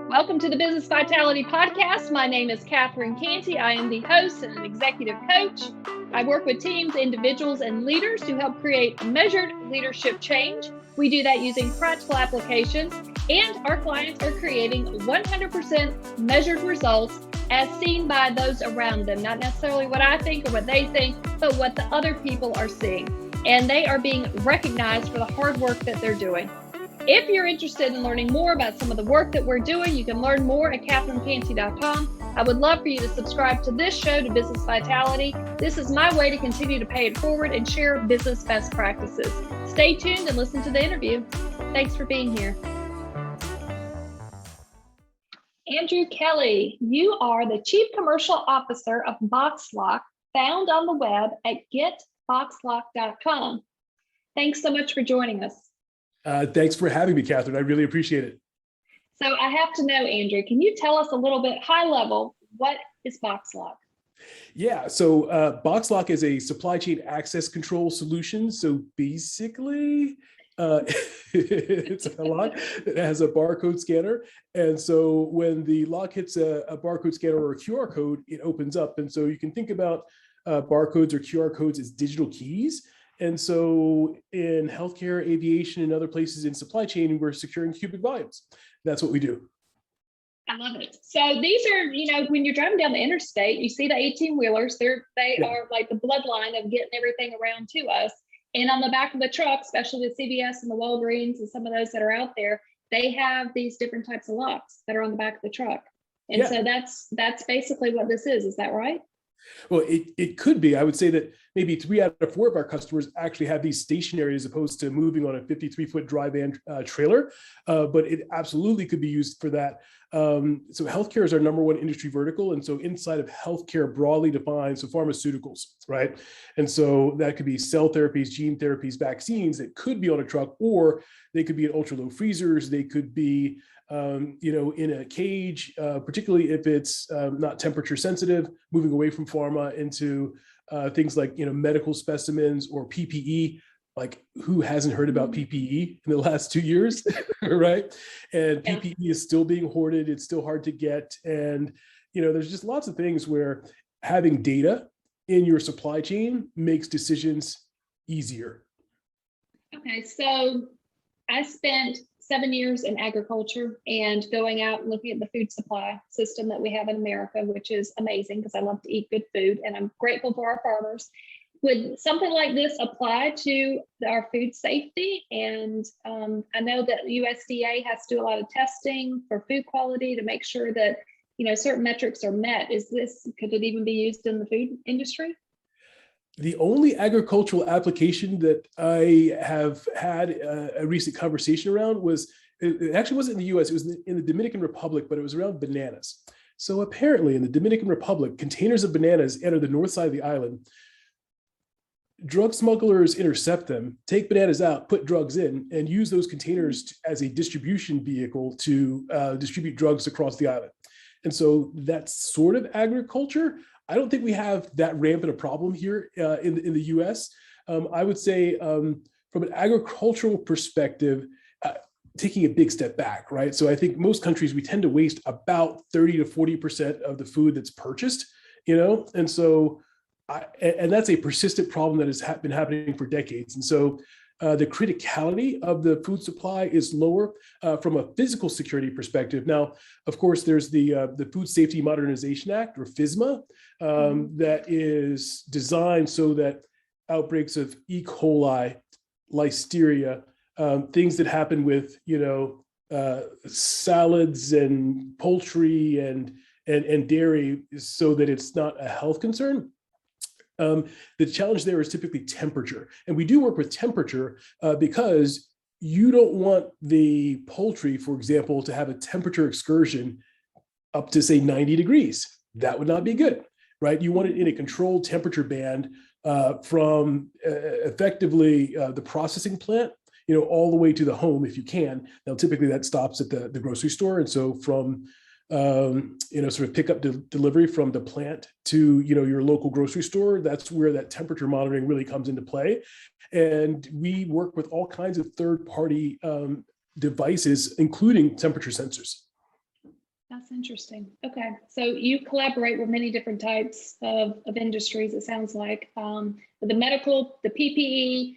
Welcome to the Business Vitality Podcast. My name is Catherine Cantey. I am the host and an executive coach. I work with teams, individuals, and leaders to help create measured leadership change. We do that using practical applications, and our clients are creating 100% measured results as seen by those around them. Not necessarily what I think or what they think, but what the other people are seeing. And they are being recognized for the hard work that they're doing. If you're interested in learning more about some of the work that we're doing, you can learn more at catherinecantey.com. I would love for you to subscribe to this show, to Business Vitality. This is my way to continue to pay it forward and share business best practices. Stay tuned and listen to the interview. Thanks for being here. Andrew Kelley, you are the Chief Commercial Officer of BoxLock, found on the web at getboxlock.com. Thanks so much for joining us. Thanks for having me, Catherine. I really appreciate it. So I have to know, Andrew, can you tell us a little bit high level, what is BoxLock? Yeah, so BoxLock is a supply chain access control solution. So basically, it's a lock that has a barcode scanner. And so when the lock hits a barcode scanner or a QR code, it opens up. And so you can think about barcodes or QR codes as digital keys. And so in healthcare, aviation, and other places in supply chain, we're securing cubic volumes. That's what we do. I love it. So these are, when you're driving down the interstate, you see the 18-wheelers. They are like the bloodline of getting everything around to us. And on the back of the truck, especially the CVS and the Walgreens and some of those that are out there, they have these different types of locks that are on the back of the truck. And so that's basically what this is. Is that right? Well, it could be. I would say that maybe 3 out of 4 of our customers actually have these stationary as opposed to moving on a 53-foot dry van trailer, but it absolutely could be used for that. So healthcare is our number one industry vertical. And so inside of healthcare broadly defined, so pharmaceuticals, right? And so that could be cell therapies, gene therapies, vaccines that could be on a truck, or they could be in ultra low freezers. They could be in a cage, particularly if it's not temperature sensitive, moving away from pharma into things like, medical specimens or PPE. Like, who hasn't heard about PPE in the last 2 years, right? And PPE is still being hoarded. It's still hard to get. And, there's just lots of things where having data in your supply chain makes decisions easier. Okay, so I spent 7 years in agriculture and going out and looking at the food supply system that we have in America, which is amazing because I love to eat good food and I'm grateful for our farmers. Would something like this apply to our food safety? And I know that USDA has to do a lot of testing for food quality to make sure that, certain metrics are met. Could it even be used in the food industry? The only agricultural application that I have had a recent conversation around it actually wasn't in the US, it was in the Dominican Republic, but it was around bananas. So apparently in the Dominican Republic, containers of bananas enter the north side of the island. Drug smugglers intercept them, take bananas out, put drugs in, and use those containers as a distribution vehicle to distribute drugs across the island. And so that's sort of agriculture. I don't think we have that rampant a problem here in the US. I would say from an agricultural perspective, taking a big step back, right? So I think most countries, we tend to waste about 30 to 40% of the food that's purchased, and so and that's a persistent problem that has been happening for decades. And so the criticality of the food supply is lower from a physical security perspective. Now, of course, there's the Food Safety Modernization Act, or FSMA, that is designed so that outbreaks of E. coli, listeria, things that happen with salads and poultry and dairy, so that it's not a health concern. The challenge there is typically temperature. And we do work with temperature because you don't want the poultry, for example, to have a temperature excursion up to, say, 90 degrees. That would not be good, right? You want it in a controlled temperature band from effectively the processing plant, all the way to the home if you can. Now, typically that stops at the grocery store. And so from sort of pick up delivery from the plant to, your local grocery store. That's where that temperature monitoring really comes into play. And we work with all kinds of third-party devices, including temperature sensors. That's interesting. Okay. So you collaborate with many different types of industries, it sounds like. The medical, the PPE,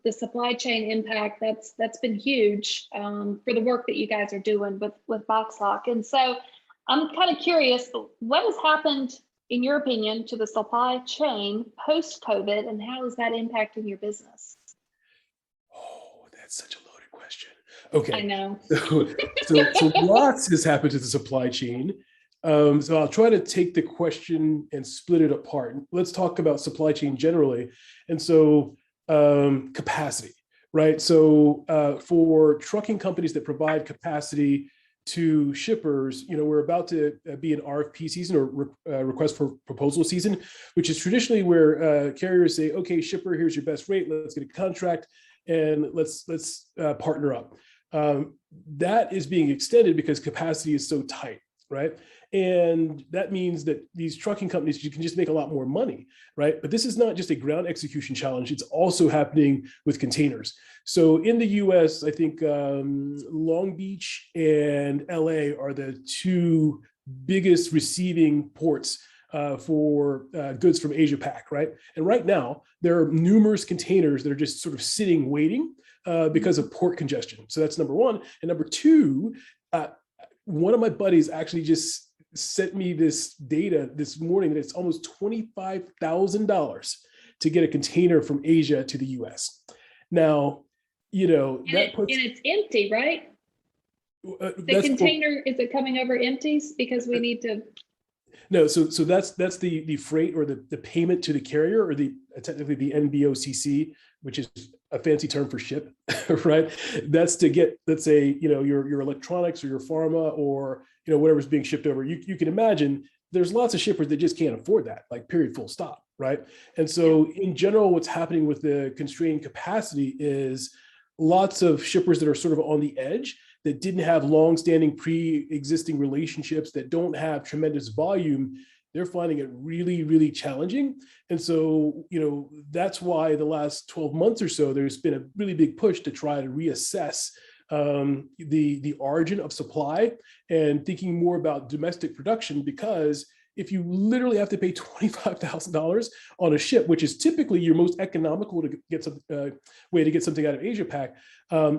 the supply chain impact, that's been huge for the work that you guys are doing with BoxLock. And so I'm kind of curious, what has happened, in your opinion, to the supply chain post-COVID, and how is that impacting your business? Oh, that's such a loaded question. Okay. I know. So lots has happened to the supply chain. So I'll try to take the question and split it apart. Let's talk about supply chain generally. And so capacity, right? So for trucking companies that provide capacity to shippers, we're about to be in RFP season, or request for proposal season, which is traditionally where carriers say, okay, shipper, here's your best rate. Let's get a contract and let's partner up. That is being extended because capacity is so tight, right? And that means that these trucking companies, you can just make a lot more money, right? But this is not just a ground execution challenge. It's also happening with containers. So in the US, I think Long Beach and LA are the two biggest receiving ports for goods from Asia Pac, right? And right now, there are numerous containers that are just sort of sitting, waiting because of port congestion. So that's number one. And number two, one of my buddies actually just sent me this data this morning that it's almost $25,000 to get a container from Asia to the US. Now, that puts... And it's empty, right? The container, is it coming over empties because we need to... No, so that's the freight or the payment to the carrier, or technically the NBOCC, which is a fancy term for ship, right? That's to get, let's say, your electronics or your pharma or whatever's being shipped over. You can imagine there's lots of shippers that just can't afford that, like period, full stop, right? And so in general, what's happening with the constrained capacity is lots of shippers that are sort of on the edge, that didn't have long-standing pre-existing relationships, that don't have tremendous volume, they're finding it really, really challenging. And so, that's why the last 12 months or so, there's been a really big push to try to reassess the origin of supply and thinking more about domestic production, because if you literally have to pay $25,000 on a ship, which is typically your most economical to get some way to get something out of Asia Pac,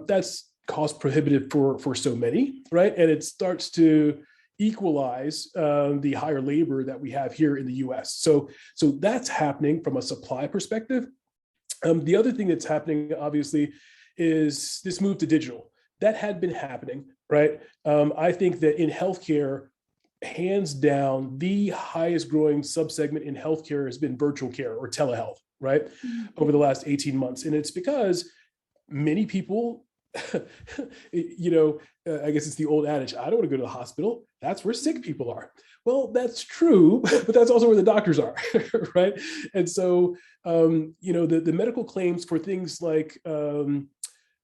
that's cost prohibitive for so many, right? And it starts to equalize the higher labor that we have here in the US. So that's happening from a supply perspective. The other thing that's happening, obviously, is this move to digital. That had been happening, right? I think that in healthcare, hands down, the highest growing subsegment in healthcare has been virtual care or telehealth, right? Over the last 18 months. And it's because many people, I guess it's the old adage, I don't want to go to the hospital. That's where sick people are. Well, that's true, but that's also where the doctors are, right? And so, the medical claims for things like,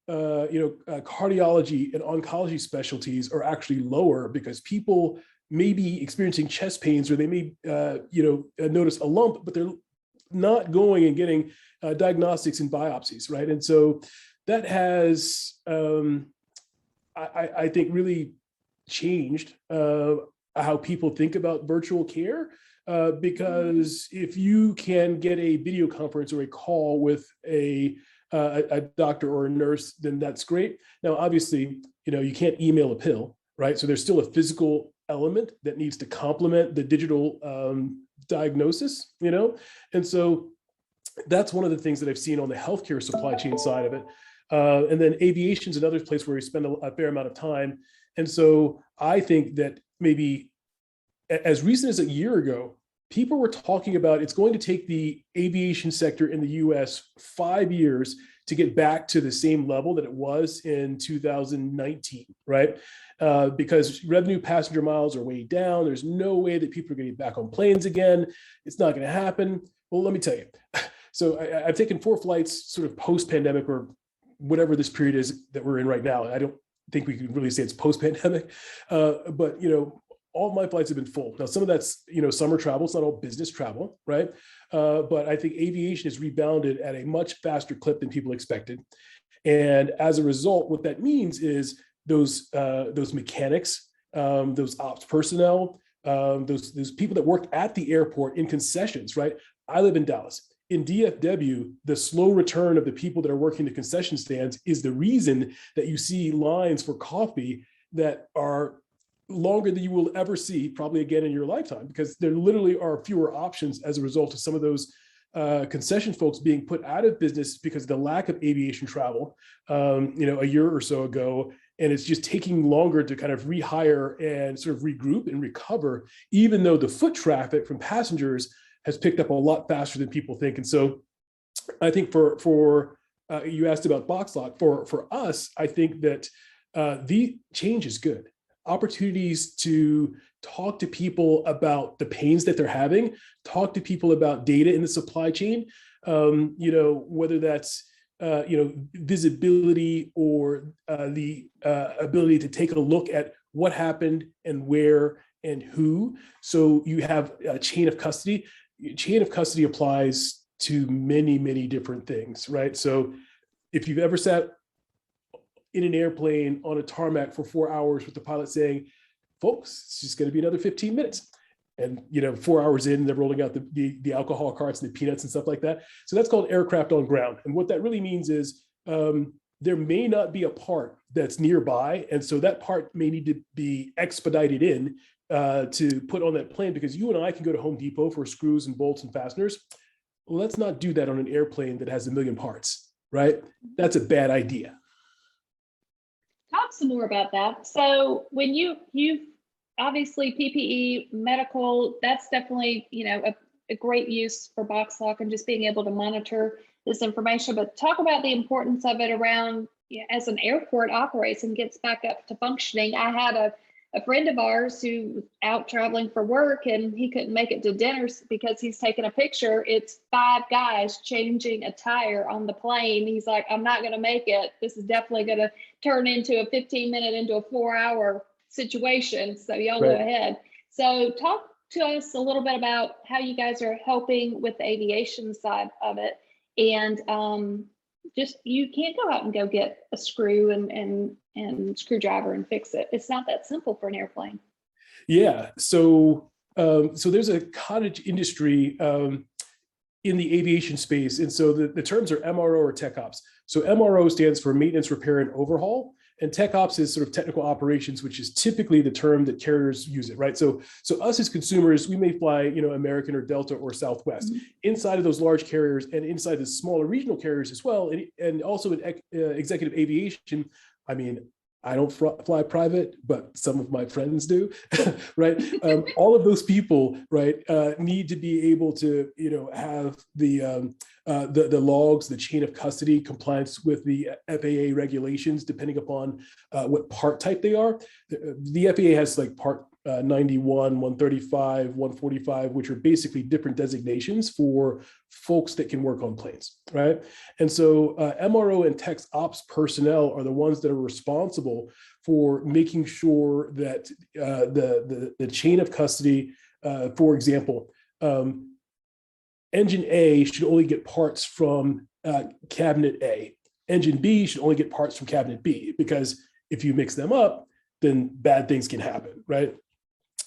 cardiology and oncology specialties are actually lower because people may be experiencing chest pains, or they may, notice a lump, but they're not going and getting diagnostics and biopsies, right? And so that has, I think, really changed how people think about virtual care, because if you can get a video conference or a call with a doctor or a nurse, then that's great. Now, obviously, you can't email a pill, right? So there's still a physical element that needs to complement the digital diagnosis, and so that's one of the things that I've seen on the healthcare supply chain side of it. And then aviation is another place where we spend a fair amount of time. And so I think that maybe as recent as a year ago, people were talking about it's going to take the aviation sector in the US 5 years to get back to the same level that it was in 2019, right? Because revenue passenger miles are way down. There's no way that people are going to get back on planes again. It's not going to happen. Well, let me tell you. So I've taken 4 flights sort of post-pandemic, or whatever this period is that we're in right now. I don't think we can really say it's post-pandemic. But, all of my flights have been full. Now, some of that's, summer travel. It's not all business travel, right? But I think aviation has rebounded at a much faster clip than people expected. And as a result, what that means is those mechanics, those ops personnel, those people that work at the airport in concessions, right? I live in Dallas. In DFW, the slow return of the people that are working the concession stands is the reason that you see lines for coffee that are longer than you will ever see probably again in your lifetime, because there literally are fewer options as a result of some of those concession folks being put out of business because of the lack of aviation travel, a year or so ago. And it's just taking longer to kind of rehire and sort of regroup and recover, even though the foot traffic from passengers has picked up a lot faster than people think. And so I think for you asked about BoxLock, for us, I think that the change is good. Opportunities to talk to people about the pains that they're having, talk to people about data in the supply chain, whether that's visibility or the ability to take a look at what happened and where and who. So you have a chain of custody. Chain of custody applies to many, many different things, right? So if you've ever sat in an airplane on a tarmac for 4 hours with the pilot saying, folks, it's just going to be another 15 minutes. And, 4 hours in, they're rolling out the alcohol carts and the peanuts and stuff like that. So that's called aircraft on ground. And what that really means is there may not be a part that's nearby. And so that part may need to be expedited in to put on that plane, because you and I can go to Home Depot for screws and bolts and fasteners. Let's not do that on an airplane that has a million parts, right? That's a bad idea. Talk some more about that. So when you've obviously PPE, medical, that's definitely, a great use for BoxLock and just being able to monitor this information. But talk about the importance of it around, as an airport operates and gets back up to functioning. I had a friend of ours who was out traveling for work, and he couldn't make it to dinners because he's taking a picture. It's 5 guys changing a tire on the plane. He's like, I'm not going to make it. This is definitely going to turn into a 15-minute into a 4-hour situation. So y'all go ahead. So talk to us a little bit about how you guys are helping with the aviation side of it. And just, you can't go out and go get a screw and screwdriver and fix it. It's not that simple for an airplane. Yeah. So there's a cottage industry in the aviation space. And so the terms are MRO or Tech Ops. So MRO stands for maintenance, repair, and overhaul. And Tech Ops is sort of technical operations, which is typically the term that carriers use it, right? So us as consumers, we may fly, American or Delta or Southwest. Mm-hmm. Inside of those large carriers and inside the smaller regional carriers as well, and also in executive aviation, I mean, I don't fly private, but some of my friends do, right? All of those people, right, need to be able to, have the logs, the chain of custody, compliance with the FAA regulations, depending upon what part type they are. The FAA has like part 91, 135, 145, which are basically different designations for folks that can work on planes, right? And so MRO and Tech Ops personnel are the ones that are responsible for making sure that the chain of custody, for example, Engine A should only get parts from cabinet A. Engine B should only get parts from cabinet B, because if you mix them up, then bad things can happen, right?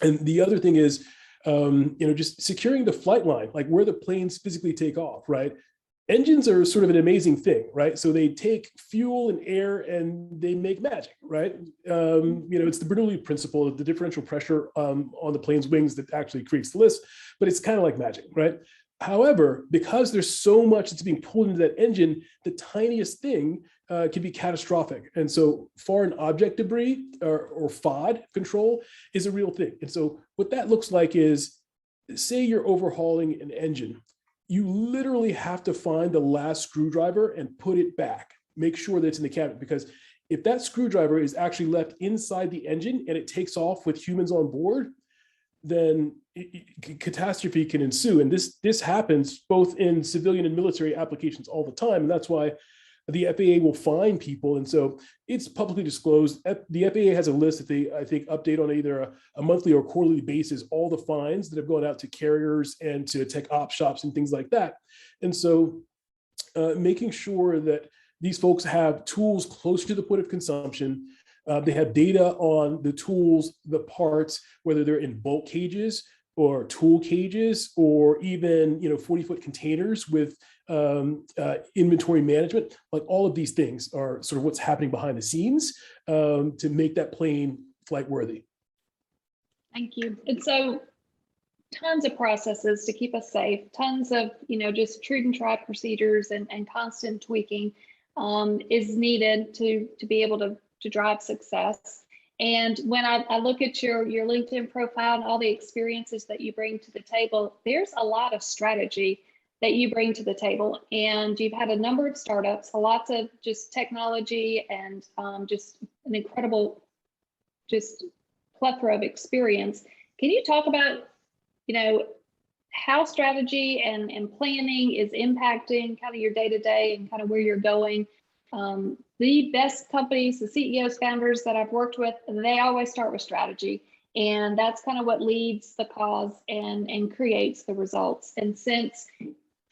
And the other thing is, just securing the flight line, like where the planes physically take off, right? Engines are sort of an amazing thing, right? So they take fuel and air and they make magic, right? It's the Bernoulli principle of the differential pressure on the plane's wings that actually creates the lift, but it's kind of like magic, right? However, because there's so much that's being pulled into that engine, the tiniest thing can be catastrophic. And so foreign object debris or FOD control is a real thing. And so what that looks like is, say you're overhauling an engine, you literally have to find the last screwdriver and put it back. Make sure that it's in the cabinet, because if that screwdriver is actually left inside the engine and it takes off with humans on board, then catastrophe can ensue. And this happens both in civilian and military applications all the time. And that's why the FAA will fine people. And so it's publicly disclosed. The FAA has a list that they, I think, update on either a monthly or quarterly basis, all the fines that have gone out to carriers and to tech op shops and things like that. And so making sure that these folks have tools close to the point of consumption. They have data on the tools, the parts, whether they're in bulk cages or tool cages, or even 40-foot containers with inventory management. Like all of these things are sort of what's happening behind the scenes to make that plane flight worthy. Thank you. And so tons of processes to keep us safe, tons of, just true and tried procedures and constant tweaking is needed to be able to drive success. And when I look at your LinkedIn profile and all the experiences that you bring to the table, there's a lot of strategy that you bring to the table. And you've had a number of startups, a lot of just technology and just an incredible, just plethora of experience. Can you talk about, how strategy and planning is impacting kind of your day-to-day and kind of where you're going? The best companies, the CEOs, founders that I've worked with, they always start with strategy. And that's kind of what leads the cause and creates the results. And since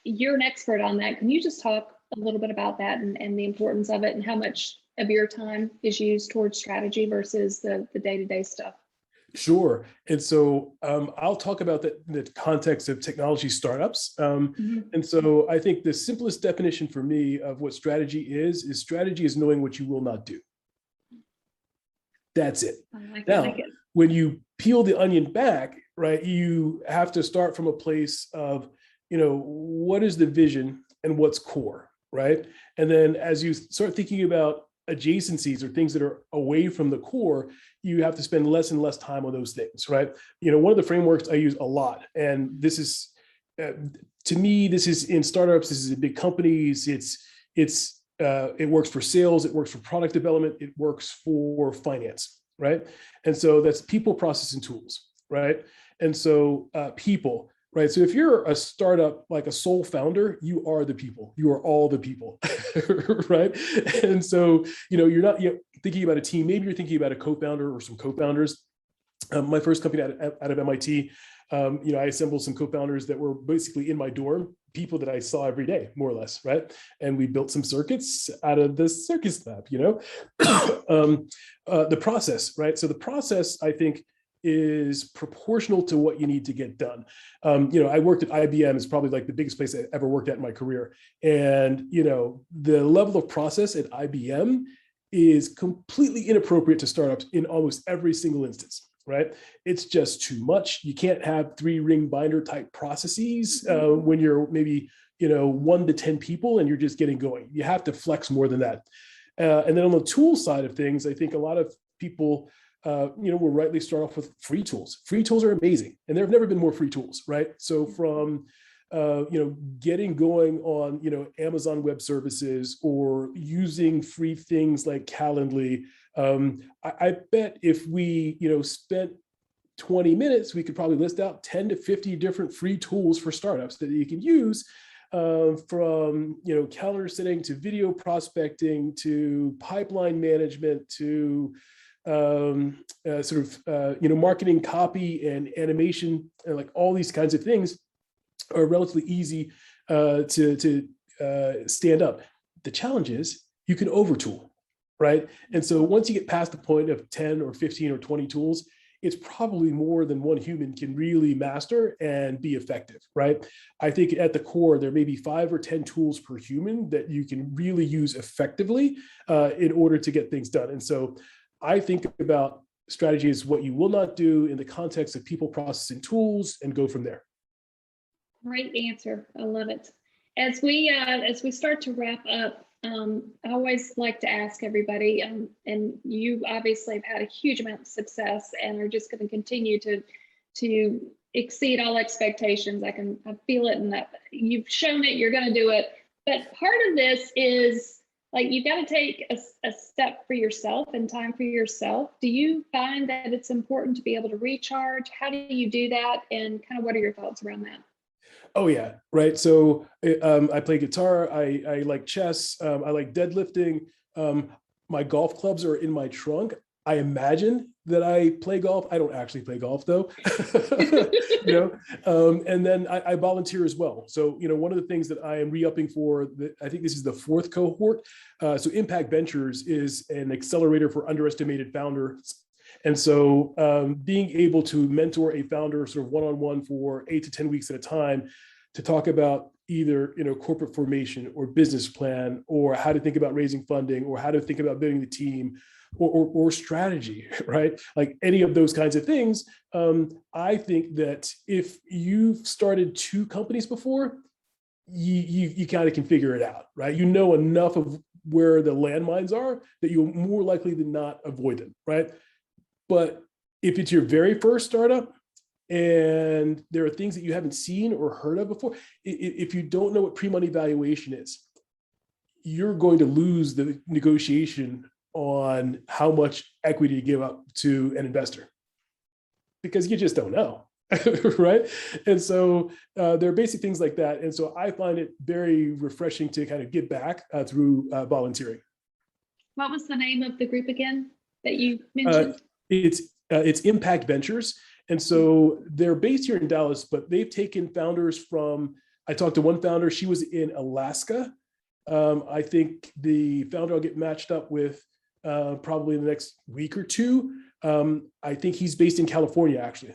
you're an expert on that, can you just talk a little bit about that and the importance of it and how much of your time is used towards strategy versus the day-to-day stuff? Sure. And so I'll talk about the context of technology startups. And so I think the simplest definition for me of what strategy is strategy is knowing what you will not do. That's it. Now, when you peel the onion back, right, you have to start from a place of, what is the vision and what's core, right? And then as you start thinking about adjacencies or things that are away from the core, you have to spend less and less time on those things, right? One of the frameworks I use a lot, and this is, to me, this is in startups, this is in big companies, it works for sales, it works for product development, it works for finance, right? And so that's people, process, and tools, right? And so people, right? So if you're a startup, like a sole founder, you are the people. You are all the people, right? And so, you're not thinking about a team. Maybe you're thinking about a co-founder or some co-founders. My first company out of MIT, I assembled some co-founders that were basically in my dorm, people that I saw every day, more or less, right? And we built some circuits out of the circus lab, the process, right? So the process, I think, is proportional to what you need to get done. I worked at IBM. It's probably like the biggest place I ever worked at in my career. And, the level of process at IBM is completely inappropriate to startups in almost every single instance, right? It's just too much. You can't have 3-ring binder type processes when you're maybe, 1 to 10 people and you're just getting going. You have to flex more than that. And then on the tool side of things, I think a lot of people will rightly start off with free tools. Free tools are amazing, and there have never been more free tools, right? So from getting going on Amazon Web Services or using free things like Calendly, I bet if we spent 20 minutes, we could probably list out 10 to 50 different free tools for startups that you can use. From calendar setting to video prospecting to pipeline management to marketing copy and animation, and like all these kinds of things are relatively easy to stand up. The challenge is you can overtool, right? And so once you get past the point of 10 or 15 or 20 tools, it's probably more than one human can really master and be effective, right? I think at the core, there may be 5 or 10 tools per human that you can really use effectively in order to get things done. And so I think about strategy as what you will not do in the context of people, process, and tools, and go from there. Great answer. I love it. As we start to wrap up, I always like to ask everybody, and you obviously have had a huge amount of success and are just going to continue to exceed all expectations. I feel it, and that you've shown it. You're going to do it. But part of this is, like, you've got to take a step for yourself and time for yourself. Do you find that it's important to be able to recharge? How do you do that? And kind of what are your thoughts around that? Oh yeah, right. So I play guitar. I like chess. I like deadlifting. Um, my golf clubs are in my trunk. I imagine that I play golf. I don't actually play golf though. And then I volunteer as well. So one of the things that I am re-upping for, I think this is the fourth cohort. So Impact Ventures is an accelerator for underestimated founders. And so being able to mentor a founder sort of one-on-one for 8 to 10 weeks at a time to talk about either corporate formation or business plan, or how to think about raising funding, or how to think about building the team, or strategy, right? Like any of those kinds of things. I think that if you've started 2 companies before, you kind of can figure it out, right? You know enough of where the landmines are that you're more likely than not avoid them, right? But if it's your very first startup and there are things that you haven't seen or heard of before, if you don't know what pre-money valuation is, you're going to lose the negotiation on how much equity to give up to an investor because you just don't know, right? And so there are basic things like that. And so I find it very refreshing to kind of give back through volunteering. What was the name of the group again that you mentioned? It's Impact Ventures. And so they're based here in Dallas, but they've taken founders from, I talked to one founder, she was in Alaska. I think the founder I'll get matched up with probably in the next week or 2. I think he's based in California, actually.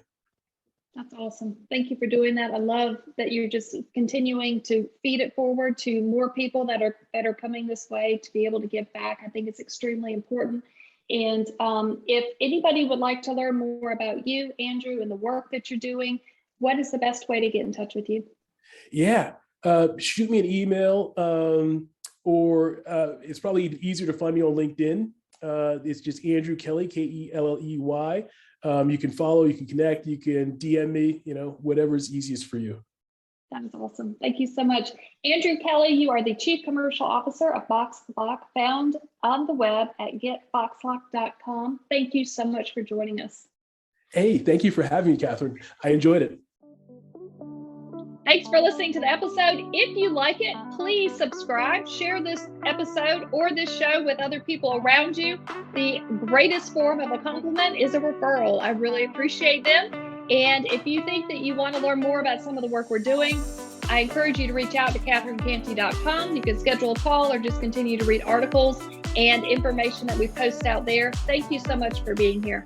That's awesome. Thank you for doing that. I love that you're just continuing to feed it forward to more people that are coming this way to be able to give back. I think it's extremely important. And if anybody would like to learn more about you, Andrew, and the work that you're doing, what is the best way to get in touch with you? Yeah, shoot me an email, or it's probably easier to find me on LinkedIn. It's just Andrew Kelley, Kelley. You can follow, you can connect, you can DM me, whatever is easiest for you. That is awesome. Thank you so much. Andrew Kelley, you are the Chief Commercial Officer of BoxLock, found on the web at getboxlock.com. Thank you so much for joining us. Hey, thank you for having me, Catherine. I enjoyed it. Thanks for listening to the episode. If you like it, please subscribe, share this episode or this show with other people around you. The greatest form of a compliment is a referral. I really appreciate them. And if you think that you want to learn more about some of the work we're doing, I encourage you to reach out to catherinecantey.com. You can schedule a call or just continue to read articles and information that we post out there. Thank you so much for being here.